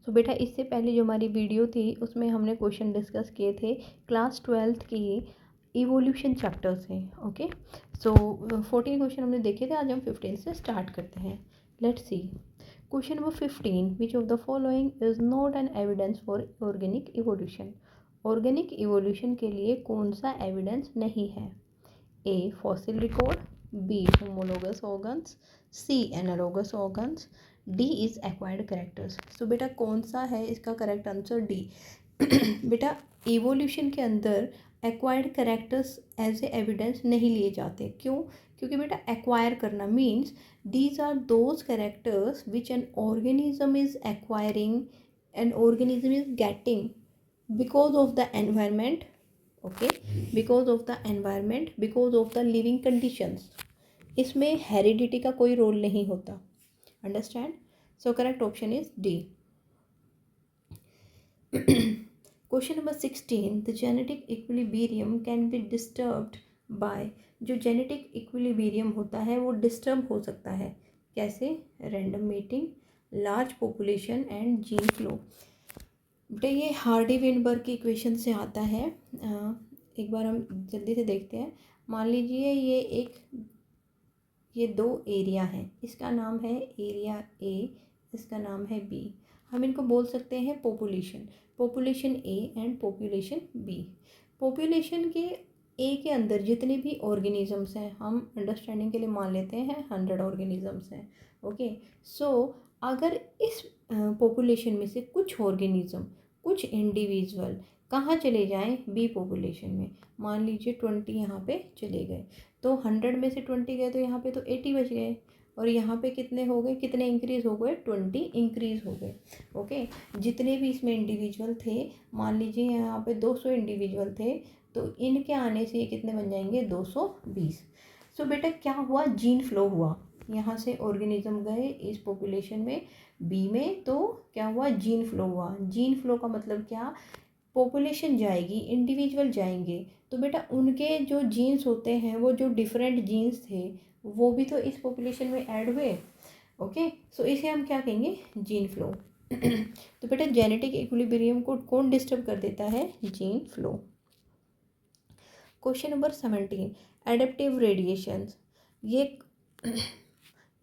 सो बेटा इससे पहले जो हमारी वीडियो थी उसमें हमने क्वेश्चन डिस्कस किए थे क्लास 12th की इवोल्यूशन चैप्टर से। ओके, सो 14 क्वेश्चन हमने देखे थे, आज हम 15 से स्टार्ट करते हैं। Let's see question number 15, which of the following is not an evidence for organic evolution. Organic evolution के लिए कौन सा एविडेंस नहीं है? A fossil record, B homologous organs, C analogous organs, D is acquired characters. So बेटा कौन सा है इसका करेक्ट आंसर? डी। बेटा इवोल्यूशन के अंदर acquired characters as a evidence नहीं लिए जाते। क्यों? क्योंकि बेटा एक्वायर करना means these are those characters which an organism is acquiring, an organism is getting because of the environment. Okay, because of the environment, because of the living conditions. इसमें heredity का कोई रोल नहीं होता। Understand? So correct option is D. Question number 16, the genetic equilibrium can be disturbed by. जो genetic equilibrium होता है वो disturb हो सकता है। कैसे? Random meeting, large population and gene flow. बेटा ये हार्डी-वेनबर्ग की इक्वेशन से आता है। एक बार हम जल्दी से देखते हैं। मान लीजिए ये दो एरिया हैं, इसका नाम है एरिया ए, इसका नाम है बी। हम इनको बोल सकते हैं population A and population B. Population के ए के अंदर जितने भी ऑर्गेनिजम्स हैं, हम अंडरस्टैंडिंग के लिए मान लेते हैं 100 ऑर्गेनिजम्स हैं। ओके, सो अगर इस पॉपुलेशन में से कुछ ऑर्गेनिज्म, कुछ इंडिविजुअल कहाँ चले जाएं? बी पॉपुलेशन में। मान लीजिए 20 यहाँ पे चले गए, तो 100 में से 20 गए तो यहाँ पे तो 80 बच गए, और यहाँ पे कितने हो गए, कितने इंक्रीज़ हो गए? 20 इंक्रीज़ हो गए। ओके, जितने भी इसमें इंडिविजुअल थे, मान लीजिए यहाँ पे 200 इंडिविजुअल थे, तो इनके आने से ये कितने बन जाएंगे? 220। सो बेटा क्या हुआ? जीन फ्लो हुआ। यहाँ से ऑर्गेनिज्म गए इस पॉपुलेशन में बी में, तो क्या हुआ? जीन फ्लो हुआ। जीन फ्लो का मतलब क्या? पॉपुलेशन जाएगी, इंडिविजुअल जाएंगे, तो बेटा उनके जो जीन्स होते हैं, वो जो डिफरेंट जीन्स थे वो भी तो इस पॉपुलेशन में ऐड हुए। ओके, सो इसे हम क्या कहेंगे? Gene flow. तो बेटा जेनेटिक इक्विलिब्रियम को कौन डिस्टर्ब कर देता है? Gene flow. Question number 17, adaptive radiations.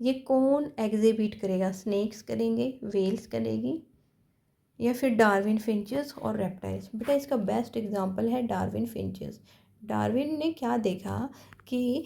ये कौन एग्जिबिट करेगा? स्नेक्स करेंगे, वेल्स करेगी, या फिर डार्विन फिंचेस और रेप्टाइल्स? बेटा इसका बेस्ट एग्जांपल है डार्विन फिंचेस। डार्विन ने क्या देखा कि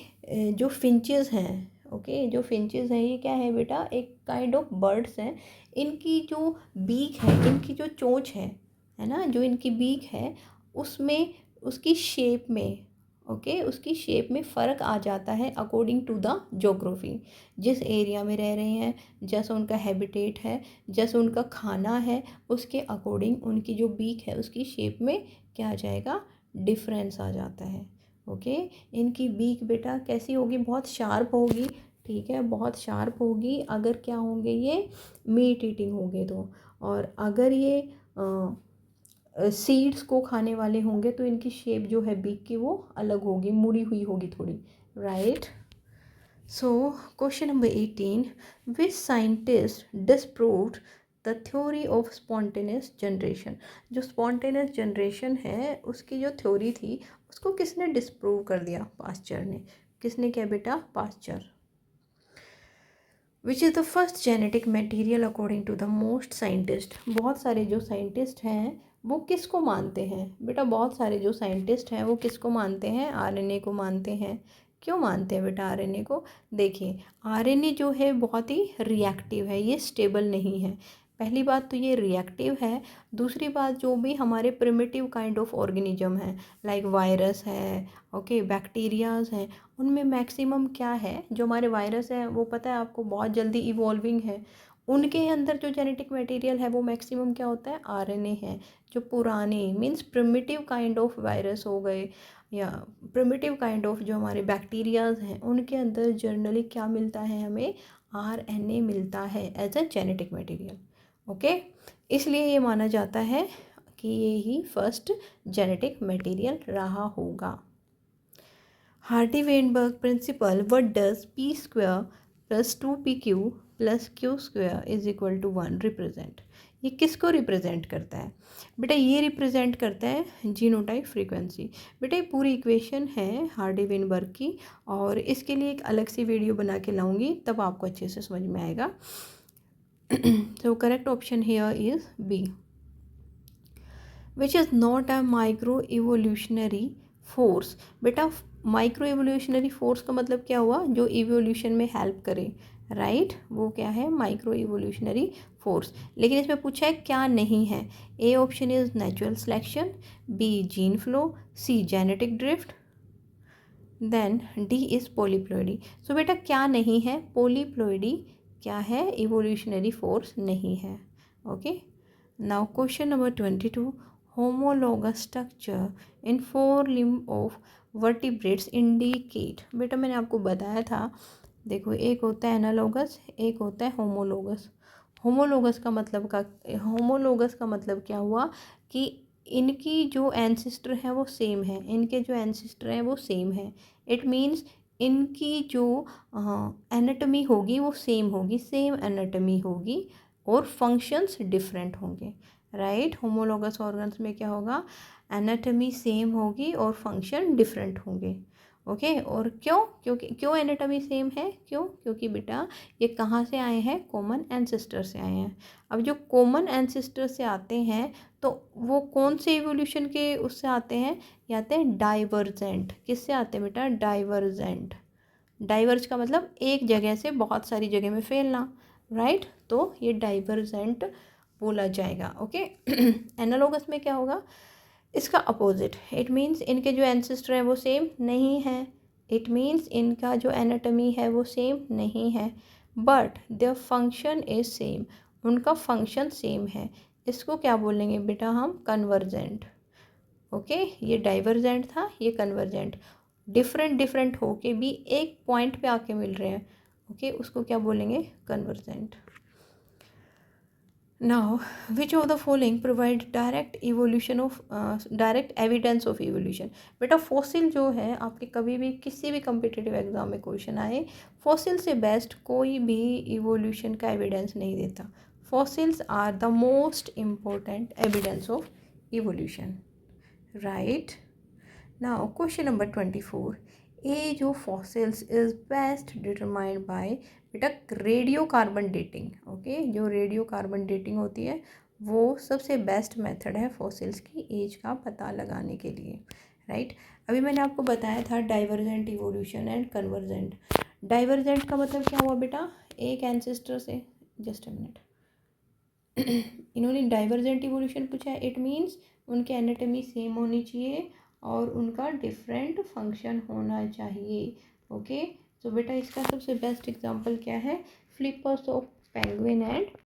जो फिंचेस हैं, ओके, जो फिंचेस हैं ये क्या है बेटा? एक काइंड ऑफ बर्ड्स हैं। इनकी जो बीक है, इनकी जो चोंच है ना, जो इनकी बीक है उसमें, उसकी शेप में, ओके, उसकी शेप में फ़र्क आ जाता है अकॉर्डिंग टू द जोग्राफी। जिस एरिया में रह रहे हैं, जैसा उनका हैबिटेट है, जैसा उनका खाना है, उसके अकॉर्डिंग उनकी जो बीक है उसकी शेप में क्या आ जाएगा? डिफरेंस आ जाता है। ओके, इनकी बीक बेटा कैसी होगी? बहुत शार्प होगी। ठीक है, बहुत शार्प होगी अगर क्या होंगे? ये मीट ईटिंग होंगे तो। और अगर ये सीड्स को खाने वाले होंगे तो इनकी शेप जो है बीक की वो अलग होगी, मुड़ी हुई होगी थोड़ी। Right? So question number 18, which scientist disproved the theory of spontaneous generation. जो स्पॉन्टेनियस जनरेशन है उसकी जो थ्योरी थी उसको किसने डिस्प्रूव कर दिया? पास्चर ने। किसने किया बेटा? Pasteur. Which is the first genetic material according to the most scientist. बहुत सारे जो साइंटिस्ट हैं वो किसको मानते हैं बेटा? बहुत सारे जो साइंटिस्ट हैं वो किसको मानते हैं? आरएनए को मानते हैं। क्यों मानते हैं बेटा आरएनए को? देखिए आरएनए जो है बहुत ही रिएक्टिव है, ये स्टेबल नहीं है। पहली बात तो ये रिएक्टिव है। दूसरी बात, जो भी हमारे प्रिमिटिव काइंड ऑफ ऑर्गेनिज्म है, लाइक वायरस है, ओके, बैक्टीरियाज हैं, उनमें मैक्सिमम क्या है? जो हमारे वायरस हैं वो पता है आपको बहुत जल्दी इवॉल्विंग है। उनके अंदर जो जेनेटिक मटेरियल है वो मैक्सिमम क्या होता है? आरएनए है। जो पुराने means primitive kind of virus हो गए, या प्रिमिटिव काइंड ऑफ जो हमारे बैक्टीरियाज हैं, उनके अंदर जनरली क्या मिलता है? हमें आरएनए मिलता है as a genetic material. Okay, इसलिए ये माना जाता है कि ये ही फर्स्ट जेनेटिक मटेरियल रहा होगा। Hardy Weinberg principle, what does p² + 2pq plus Q square is equal to 1 represent, ये किसको रिप्रेजेंट करता है बेटा? ये रिप्रेजेंट करता है जीनोटाइप फ्रीक्वेंसी। बेटा ये पूरी इक्वेशन है हार्डी विनबर्ग की, और इसके लिए एक अलग सी वीडियो बना के लाऊंगी, तब आपको अच्छे से समझ में आएगा। So correct option here is B, which is not a micro evolutionary force। बेटा माइक्रो एवोल्यूशनरी फोर्स का मतलब क्या हुआ? जो इवोल्यूशन में हेल्प करे, राइट वो क्या है? Micro evolutionary force. लेकिन इसमें पूछा है क्या नहीं है। A option is natural selection, B gene flow, C genetic drift, then D is polyploidy. So बेटा क्या नहीं है? पॉलीप्लॉइडी क्या है? इवोल्यूशनरी फोर्स नहीं है। Okay, now question number 22, homologous structure in 4 limb of vertebrates indicate. बेटा मैंने आपको बताया था, देखो एक होता है एनालोगस, एक होता है होमोलोगस। होमोलोगस का मतलब क्या हुआ कि इनकी जो एंसेस्टर है वो सेम है, इनके जो एंसेस्टर हैं वो सेम है। इट मीन्स इनकी जो एनाटमी होगी वो सेम होगी, सेम एनाटमी होगी, और फंक्शंस डिफरेंट होंगे, राइट। होमोलोगस ऑर्गन्स में क्या होगा? एनाटमी सेम होगी और फंक्शन डिफरेंट होंगे। ओके, और क्यों एनाटमी सेम है? क्योंकि बेटा ये कहाँ से आए हैं? कॉमन एंसेस्टर से आए हैं। अब जो कॉमन एंसेस्टर से आते हैं तो वो कौन से इवोल्यूशन के उससे आते हैं? ये आते हैं डाइवर्जेंट। किससे आते हैं बेटा? डाइवर्जेंट। डाइवर्ज का मतलब एक जगह से बहुत सारी जगह में फैलना, राइट। तो ये डाइवर्जेंट बोला जाएगा। ओके, एनालोगस में क्या होगा? इसका अपोजिट। इट मीन्स इनके जो एंसेस्टर हैं वो सेम नहीं है, इट मीन्स इनका जो एनाटमी है वो सेम नहीं है, but their function is same, उनका फंक्शन सेम है। इसको क्या बोलेंगे बेटा हम? कन्वर्जेंट। ओके, ये डाइवर्जेंट था, ये कन्वर्जेंट। डिफरेंट होके भी एक पॉइंट पे आके मिल रहे हैं, ओके, उसको क्या बोलेंगे? Convergent. Now, which of the following provide direct evidence of evolution? बेटा फॉसिल जो है आपके कभी भी किसी भी कम्पिटिटिव एग्जाम में क्वेश्चन आए, फॉसिल से बेस्ट कोई भी इवोल्यूशन का एविडेंस नहीं देता। Fossils are the most important evidence of evolution, right. Now question number 24, age of fossils is best determined by बेटा रेडियो कार्बन डेटिंग। ओके, जो रेडियो कार्बन डेटिंग होती है वो सबसे बेस्ट मेथड है फॉसिल्स की एज का पता लगाने के लिए, राइट। अभी मैंने आपको बताया था divergent evolution and convergent. Divergent का मतलब क्या हुआ बेटा? एक एंसेस्टर से, जस्ट अ मिनट, इन्होंने डाइवर्जेंट इवोल्यूशन पूछा है। इट मीन्स उनके एनाटमी सेम होनी चाहिए और उनका डिफरेंट फंक्शन होना चाहिए। ओके, तो बेटा इसका सबसे बेस्ट एग्जांपल क्या है? Flippers of penguin and